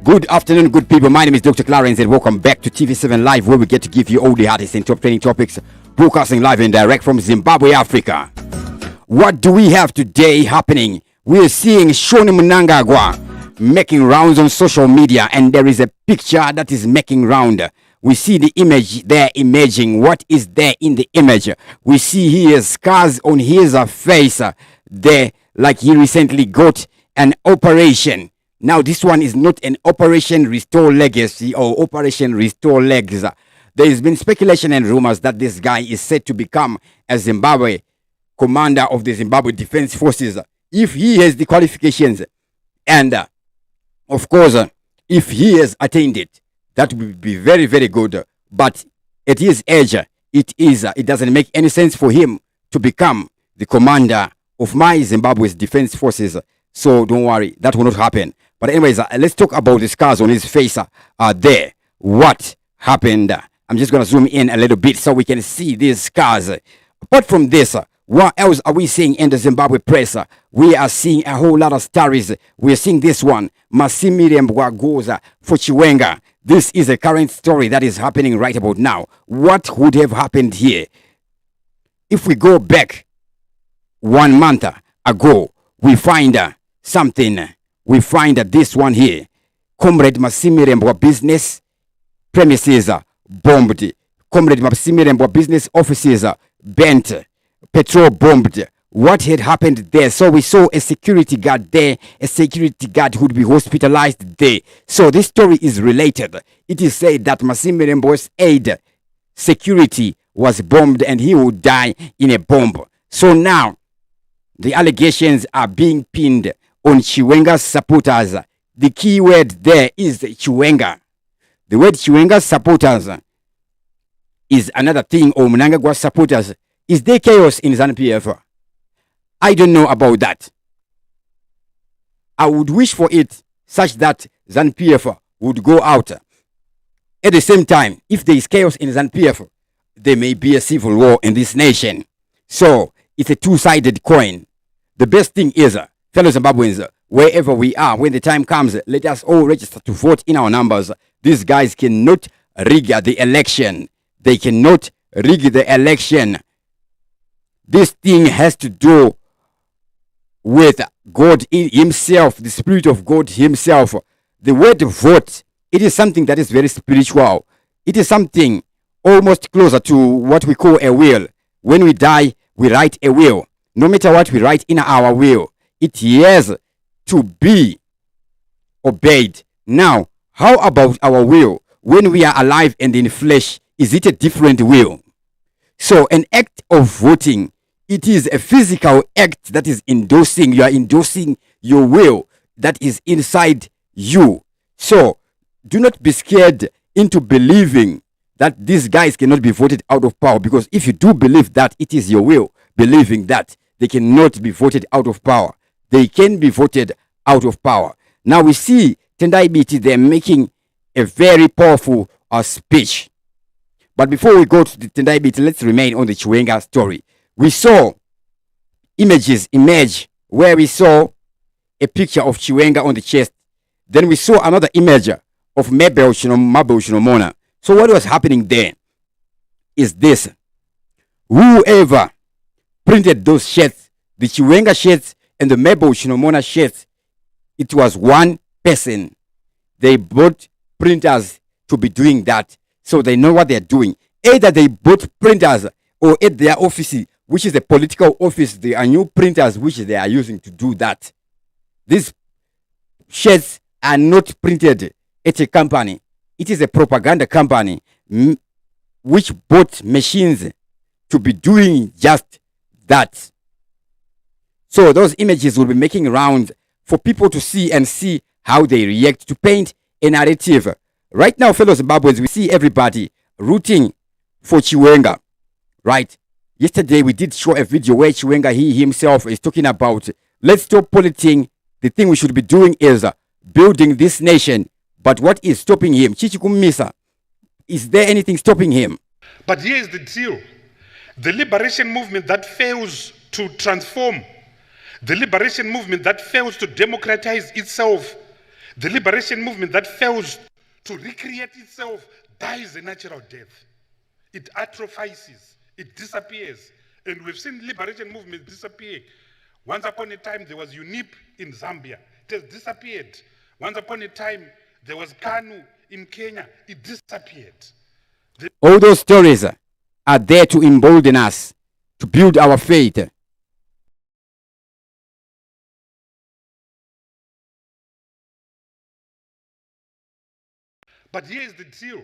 Good afternoon, good people. My name is Dr. Clarence and welcome back to TV7 Live, where we get to give you all the hottest and top trending topics, broadcasting live and direct from Zimbabwe, Africa. What do we have today happening? We are seeing Mnangagwa making rounds on social media, and there is a picture that is making round. We see the image there emerging. What is there in the image? We see he has scars on his face there, like he recently got an operation. Now, this one is not an Operation Restore Legacy or Operation Restore Legs. There has been speculation and rumors that this guy is set to become a Zimbabwe commander of the Zimbabwe Defense Forces if he has the qualifications. And, of course, if he has attained it, that would be very, very good. But at his age, it doesn't make any sense for him to become the commander of my Zimbabwe's Defense Forces. So don't worry, that will not happen. But anyways, let's talk about the scars on his face there. What happened? I'm just going to zoom in a little bit so we can see these scars. Apart from this, what else are we seeing in the Zimbabwe press? We are seeing a whole lot of stories. We are seeing this one. Masimirembwa goes for Chiwenga. This is a current story that is happening right about now. What would have happened here? If we go back 1 month ago, we find something. We find this one here. Comrade Masimirembwa business premises bombed. Comrade Masimirembwa business offices bent. Petrol bombed. What had happened there? So we saw a security guard there, a security guard who would be hospitalized there. So this story is related. It is said that Masimirembwa's aide security was bombed and he would die in a bomb. So now the allegations are being pinned on Chiwenga's supporters. The key word there is Chiwenga. The word Chiwenga's supporters is another thing, or Mnangagwa supporters. Is there chaos in ZANU-PF? I don't know about that. I would wish for it such that ZANU-PF would go out. At the same time, if there is chaos in ZANU-PF, there may be a civil war in this nation. So it's a two-sided coin. The best thing is, fellow Zimbabweans, wherever we are, when the time comes, let us all register to vote in our numbers. These guys cannot rig the election. They cannot rig the election. This thing has to do with God himself, the Spirit of God himself. The word vote, it is something that is very spiritual. It is something almost closer to what we call a will. When we die, we write a will. No matter what we write in our will, it has to be obeyed. Now, how about our will? When we are alive and in flesh, is it a different will? So an act of voting, it is a physical act that is endorsing. You are endorsing your will that is inside you. So do not be scared into believing that these guys cannot be voted out of power, because if you do believe that, it is your will believing that they cannot be voted out of power. They can be voted out of power. Now we see Tendai Biti, they're making a very powerful speech. But before we go to the Tendai Biti, let's remain on the Chiwenga story. We saw images emerge where we saw a picture of Chiwenga on the chest. Then we saw another image of Mabel Shinomona. So what was happening there is this. Whoever printed those shirts, the Chiwenga shirts and the Mabel Shinomona shirts, it was one person. They bought printers to be doing that, so they know what they're doing. Either they bought printers or at their office, which is a political office, there are new printers which they are using to do that. These shirts are not printed at a company. It is a propaganda company which bought machines to be doing just that. So those images will be making rounds for people to see and see how they react to paint a narrative. Right now, fellow Zimbabweans, we see everybody rooting for Chiwenga, right? Yesterday, we did show a video where Chiwenga, he himself is talking about, let's stop politicking. The thing we should be doing is building this nation. But what is stopping him? Chichikumisa, is there anything stopping him? But here is the deal. The liberation movement that fails to transform, the liberation movement that fails to democratize itself, The liberation movement that fails to recreate itself dies a natural death. It atrophies, it disappears. And we've seen liberation movements disappear. Once upon a time, there was UNIP in Zambia. It has disappeared. Once upon a time, there was KANU in Kenya. It disappeared. All those stories are there to embolden us, to build our faith. But here's the deal.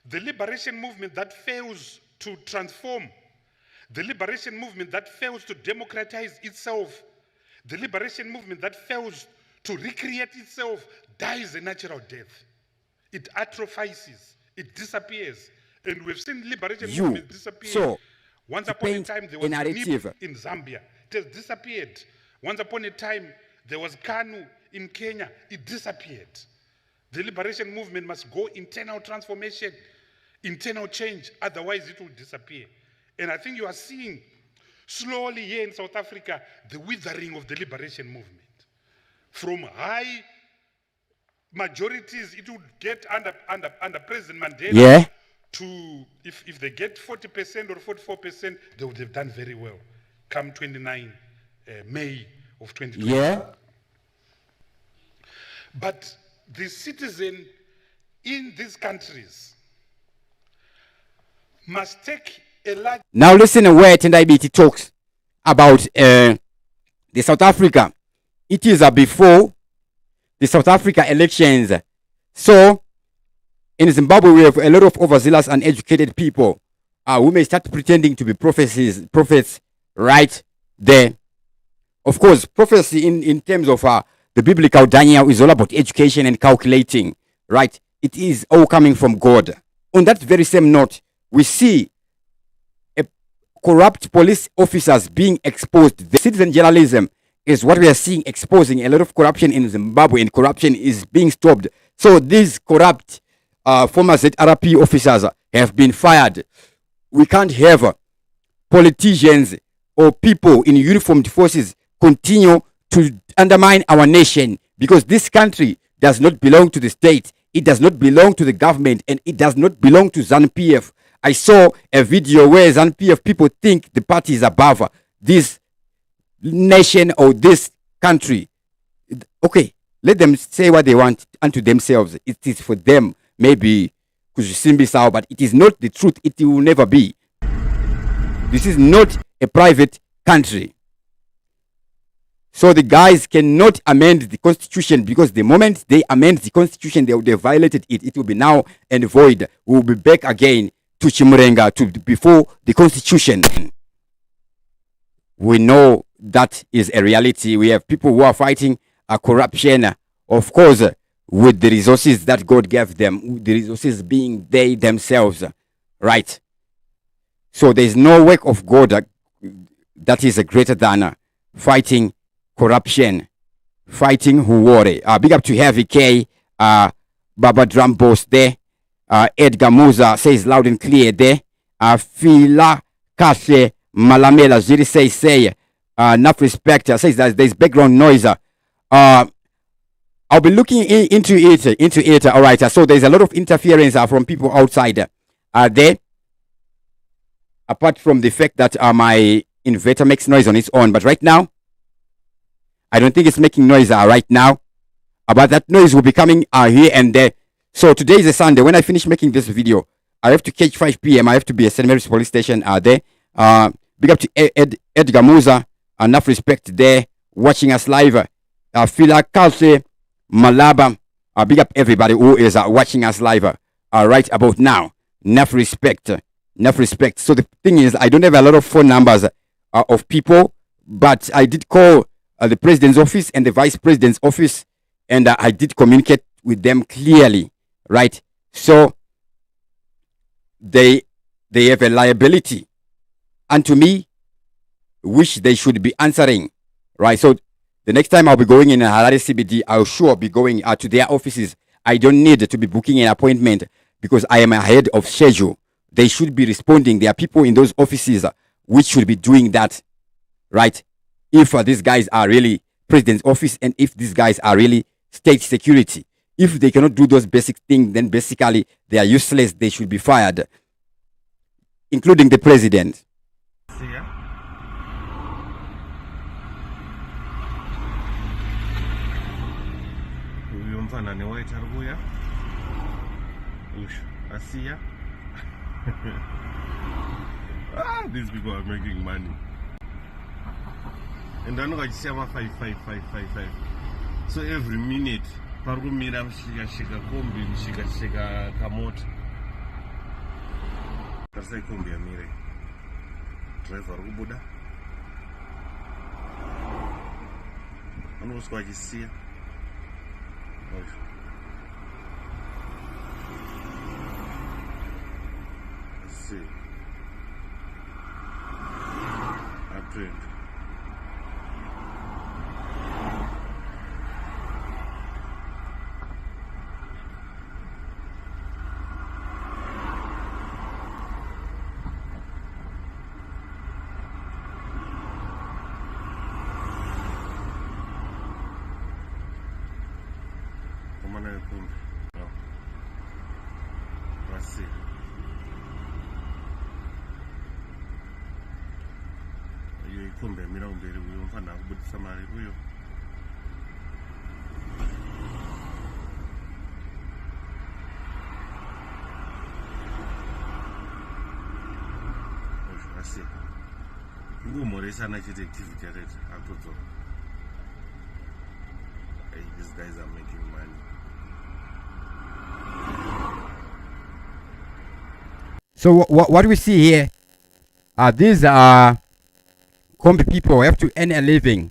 The liberation movement that fails to transform, the liberation movement that fails to democratize itself, the liberation movement that fails to recreate itself dies a natural death. It atrophies, it disappears. And we've seen liberation movements disappear. So, once upon a time, there was narrative UNIP in Zambia. It has disappeared. Once upon a time, there was KANU in Kenya. It disappeared. The liberation movement must go internal transformation, internal change, otherwise it will disappear. And I think you are seeing slowly here in South Africa the withering of the liberation movement. From high majorities it would get under President Mandela to, if they get 40% or 44%, they would have done very well come 29 May of 2020. Yeah. But the citizen in these countries must take a large... Now listen to where Tendai BT talks about the South Africa. It is before the South Africa elections. So in Zimbabwe, we have a lot of overzealous and educated people who may start pretending to be prophets right there. Of course, prophecy in terms of the biblical Daniel is all about education and calculating, right? It is all coming from God. On that very same note, we see corrupt police officers being exposed. The citizen journalism is what we are seeing exposing a lot of corruption in Zimbabwe, and corruption is being stopped. So these corrupt former ZRP officers have been fired. We can't have politicians or people in uniformed forces continue to undermine our nation, because this country does not belong to the state, it does not belong to the government, and it does not belong to ZANU-PF. I saw a video where ZANU-PF people think the party is above this nation or this country. Okay, let them say what they want unto themselves. It is for them, maybe Kujisimbi Sao, but it is not the truth. It will never be. This is not a private country. So the guys cannot amend the constitution, because the moment they amend the constitution, they would have violated it. It will be now and void. We will be back again to Chiwenga, to before the constitution. We know that is a reality. We have people who are fighting corruption, of course, with the resources that God gave them, the resources being they themselves, right? So there is no work of God that is greater than fighting corruption, fighting who worry. Big up to Heavy K, Baba Drum Boss there. Edgar Musa says loud and clear there. Fila Kashe Malamela Ziri say enough respect, says that there's background noise. I'll be looking into it. All right. So there's a lot of interference from people outside there. Apart from the fact that my inverter makes noise on its own, but right now I don't think it's making noise right now. But that noise will be coming here and there. So today is a Sunday. When I finish making this video, I have to catch 5 p.m. I have to be at St. Mary's police station there. Big up to Edgar Musa. Enough respect there. Watching us live. Fila Kalse Malaba. Big up everybody who is watching us live right about now. Enough respect. Enough respect. So the thing is, I don't have a lot of phone numbers of people, but I did call the president's office and the vice president's office, and I did communicate with them clearly, right? So they have a liability unto me, which they should be answering, right? So the next time I'll be going in Harare CBD, I'll sure be going to their offices. I don't need to be booking an appointment because I am ahead of schedule. They should be responding. There are people in those offices which should be doing that, right? If these guys are really president's office, and if these guys are really state security. If they cannot do those basic things, then basically they are useless. They should be fired, including the president. See ya. Uyu mfana ni white arbuya. Ush, asiya. These people are making money. And I know I see 5. So every minute, parumira mshika kombi, mshika kamoto. Tarsa kombi ya mire. Driver ubuda. Ano usko ajisia. Let's see. Uptrend. No. Let's see. You come back, mira umbere uyu mfana kubudisa mari kuyo. Let's see. Ngumoresa na chite activity rate atoto. These guys are making money. So what we see here, these are Kombi people have to earn a living.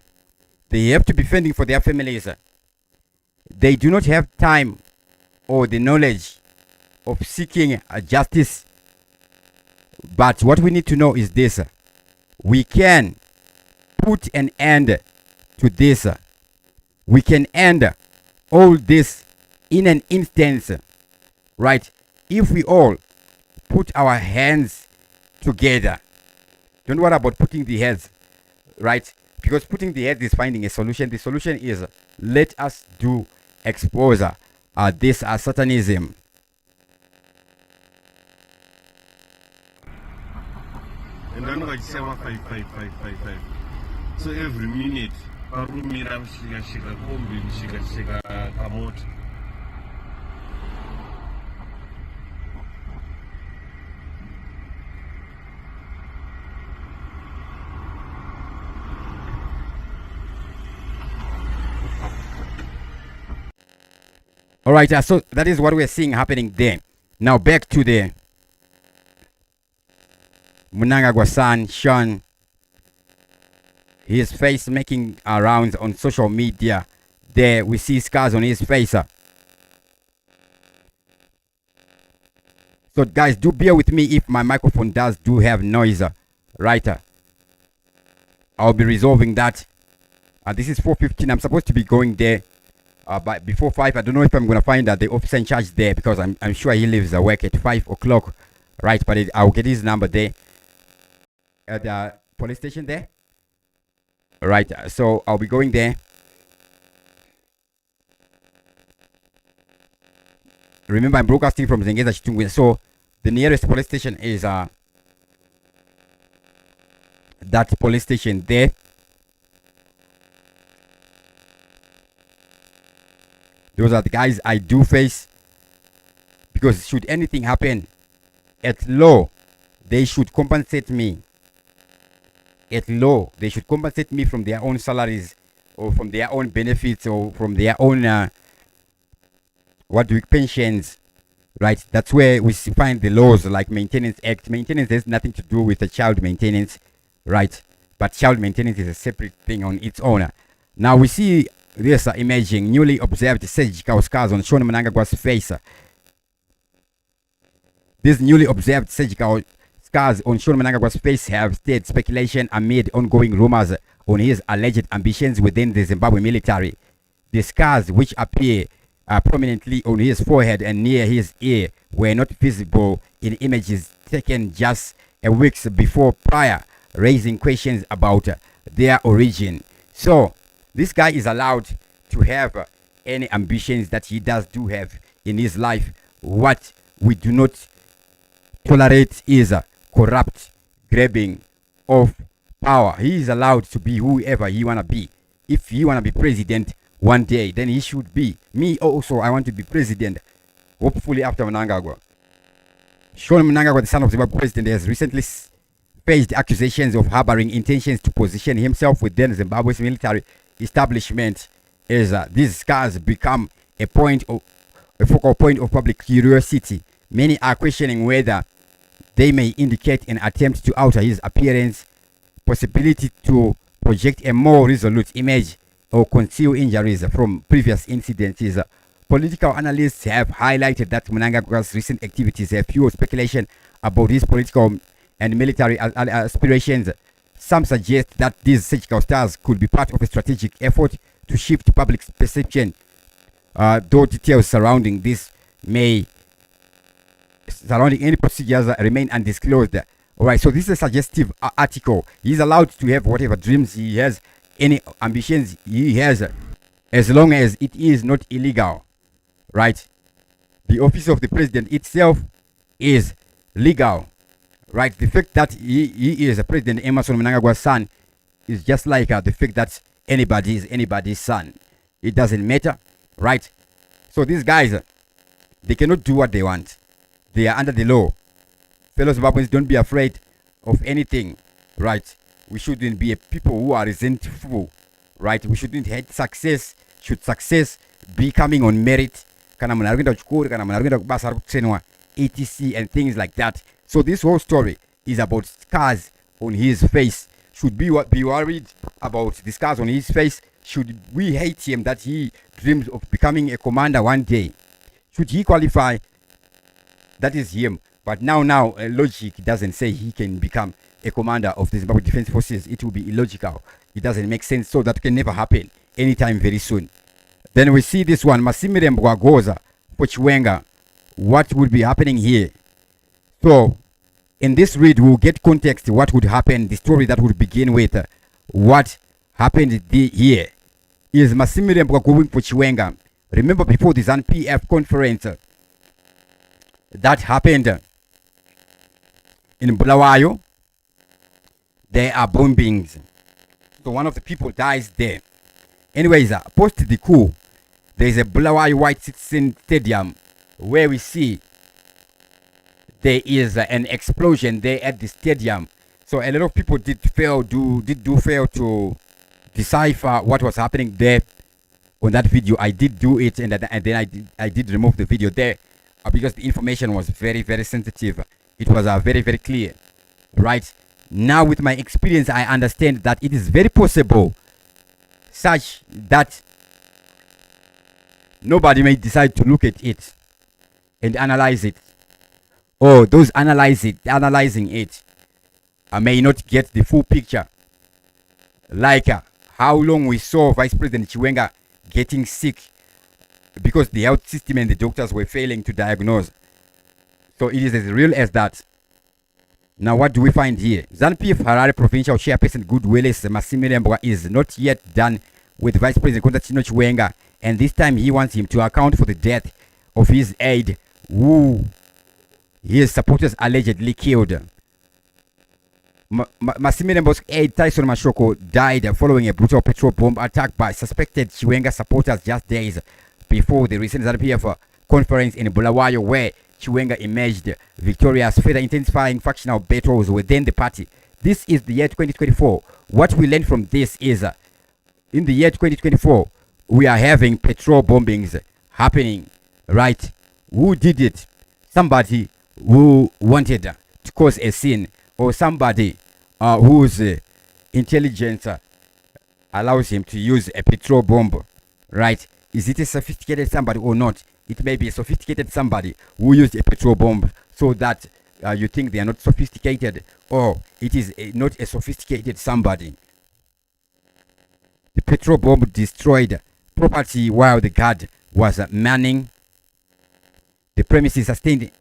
They have to be fending for their families. They do not have time or the knowledge of seeking justice. But what we need to know is this: we can put an end to this. We can end all this in an instance, right? If we all put our hands together. Don't worry about putting the heads, right? Because putting the heads is finding a solution. The solution is let us do expose this satanism. And I know I say 5. So every minute, parumira mshika kombi, mshika kamoto. All right, so that is what we're seeing happening there. Now back to the Mnangagwa son, Sean. His face making rounds on social media. There we see scars on his face. So guys, do bear with me if my microphone do have noise. Right? I'll be resolving that. This is 4:15. I'm supposed to be going there. But before 5, I don't know if I'm going to find the officer in charge there, because I'm sure he leaves work at 5 o'clock, right? But I'll get his number there at the police station there, right? So I'll be going there. Remember, I'm broadcasting from Zengeza Chitungwe, so the nearest police station is that police station there. Those are the guys I do face, because should anything happen at law, they should compensate me. At law, they should compensate me from their own salaries, or from their own benefits, or from their own pensions, right? That's where we find the laws like Maintenance Act. Maintenance has nothing to do with the child maintenance, right? But child maintenance is a separate thing on its own. Now we see this emerging newly observed surgical scars on Sean Mnangagwa's face. These newly observed surgical scars on Sean Mnangagwa's face have stirred speculation amid ongoing rumors on his alleged ambitions within the Zimbabwe military. The scars, which appear prominently on his forehead and near his ear, were not visible in images taken just a week before prior, raising questions about their origin. So this guy is allowed to have any ambitions that he do have in his life. What we do not tolerate is corrupt grabbing of power. He is allowed to be whoever he wanna be. If he wanna be president one day, then he should be. Me also, I want to be president. Hopefully after Mnangagwa. Sean Mnangagwa, the son of Zimbabwe president, has recently faced accusations of harboring intentions to position himself within Zimbabwe's military establishment, as these scars become a focal point of public curiosity. Many are questioning whether they may indicate an attempt to alter his appearance, possibility to project a more resolute image, or conceal injuries from previous incidents. Political analysts have highlighted that Mnangagwa's recent activities have fueled speculation about his political and military aspirations. Some suggest that these surgical stars could be part of a strategic effort to shift public perception, though details surrounding any procedures remain undisclosed. Alright, so this is a suggestive article. He's allowed to have whatever dreams he has, any ambitions he has, as long as it is not illegal. Right? The office of the president itself is legal. Right? The fact that he is a President Emmerson Mnangagwa's son is just like the fact that anybody is anybody's son. It doesn't matter. Right? So these guys, they cannot do what they want. They are under the law. Fellow Zimbabweans, don't be afraid of anything. Right? We shouldn't be a people who are resentful. Right? We shouldn't hate success. Should success be coming on merit? etc and things like that. So this whole story is about scars on his face. Should be worried about the scars on his face? Should we hate him that he dreams of becoming a commander one day? Should he qualify? That is him. But now logic doesn't say he can become a commander of the Zimbabwe Defense Forces. It will be illogical. It doesn't make sense. So that can never happen anytime very soon. Then we see this one, Masimirembwa goes for Chiwenga. What would be happening here? So, in this read, we'll get context what would happen, the story that would begin with what happened here. Is Masimirembwa going for Chiwenga? Remember before the ZANU-PF conference that happened in Bulawayo, there are bombings. So one of the people dies there. Anyways, post the coup, there is a Bulawayo White Citizen Stadium where we see there is an explosion there at the stadium. So a lot of people did fail to decipher what was happening there on that video. I did do it, and then I did remove the video there because the information was very, very sensitive. It was very, very clear. Right now, with my experience, I understand that it is very possible such that nobody may decide to look at it and analyze it, or those analyzing it may not get the full picture, like how long we saw Vice President Chiwenga getting sick because the health system and the doctors were failing to diagnose. So it is as real as that. Now what do we find here? ZANU-PF Harare Provincial Chairperson Goodwillis Masimirembwa is not yet done with Vice President Konstantino Chiwenga, and this time he wants him to account for the death of his aide, who his supporters allegedly killed. Masimirembwa's aide Tyson Mashoko died following a brutal petrol bomb attack by suspected Chiwenga supporters just days before the recent ZANU-PF conference in Bulawayo, where Chiwenga emerged victorious, further intensifying factional battles within the party. This is the year 2024. What we learned from this is in the year 2024, we are having petrol bombings happening, right? Who did it? Somebody who wanted to cause a scene, or somebody whose intelligence allows him to use a petrol bomb, right? Is it a sophisticated somebody or not? It may be a sophisticated somebody who used a petrol bomb so that you think they are not sophisticated, or it is not a sophisticated somebody. The petrol bomb destroyed property while the guard was manning. The premises sustained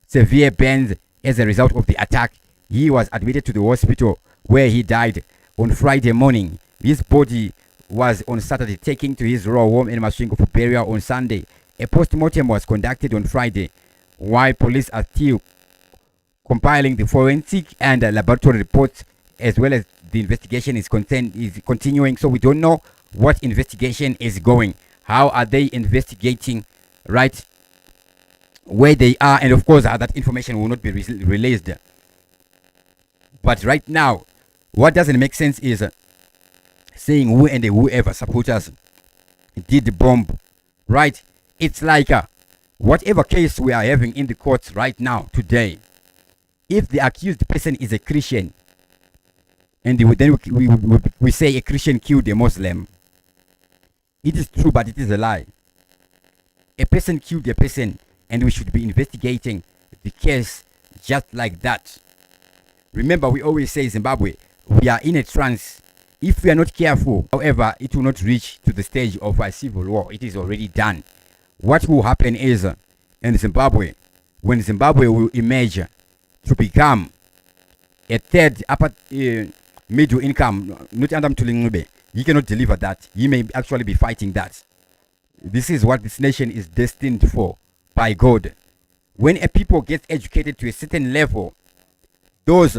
severe burns as a result of the attack. He was admitted to the hospital where he died on Friday morning. His body was on Saturday taken to his royal home in Masvingo for burial on Sunday. A post-mortem was conducted on Friday, while police are still compiling the forensic and laboratory reports, as well as the investigation is continuing. So we don't know what investigation is going. How are they investigating, right? Where they are, and of course that information will not be released. But right now, what doesn't make sense is saying who and whoever supporters did the bomb, right? It's like whatever case we are having in the courts right now today, if the accused person is a Christian, and then we say a Christian killed a Muslim, it is true, but it is a lie. A person killed a person, and we should be investigating the case just like that. Remember, we always say Zimbabwe, we are in a trance. If we are not careful, however, it will not reach to the stage of a civil war. It is already done. What will happen is, in Zimbabwe, when Zimbabwe will emerge to become a third upper middle income, not under Mtulingube, he cannot deliver that. He may actually be fighting that. This is what this nation is destined for by God. When a people gets educated to a certain level, those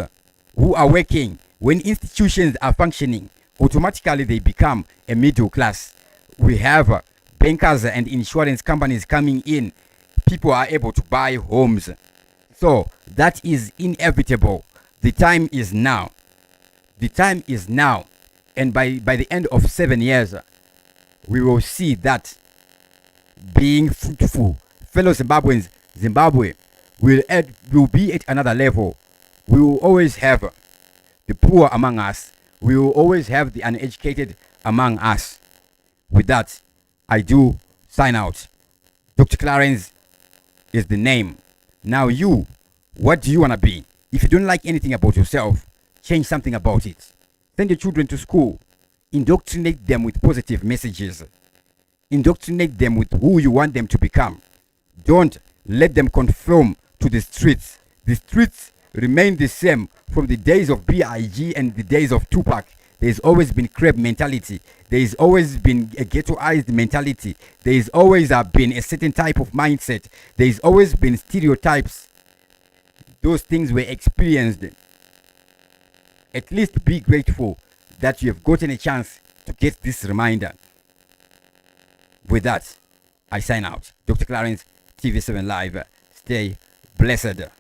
who are working, when institutions are functioning, automatically they become a middle class. We have bankers and insurance companies coming in. People are able to buy homes. So that is inevitable. The time is now. The time is now. And by the end of 7 years, we will see that being fruitful. Fellow Zimbabweans, Zimbabwe will be at another level. We will always have the poor among us. We will always have the uneducated among us. With that, I do sign out. Dr. Clarence is the name. Now you, what do you want to be? If you don't like anything about yourself, change something about it. Send your children to school. Indoctrinate them with positive messages. Indoctrinate them with who you want them to become. Don't let them conform to the streets. The streets remain the same from the days of B.I.G. and the days of Tupac. There's always been crab mentality. There's always been a ghettoized mentality. There's always been a certain type of mindset. There's always been stereotypes. Those things were experienced. At least be grateful that you have gotten a chance to get this reminder. With that, I sign out. Dr. Clarence, TV7 Live. Stay blessed.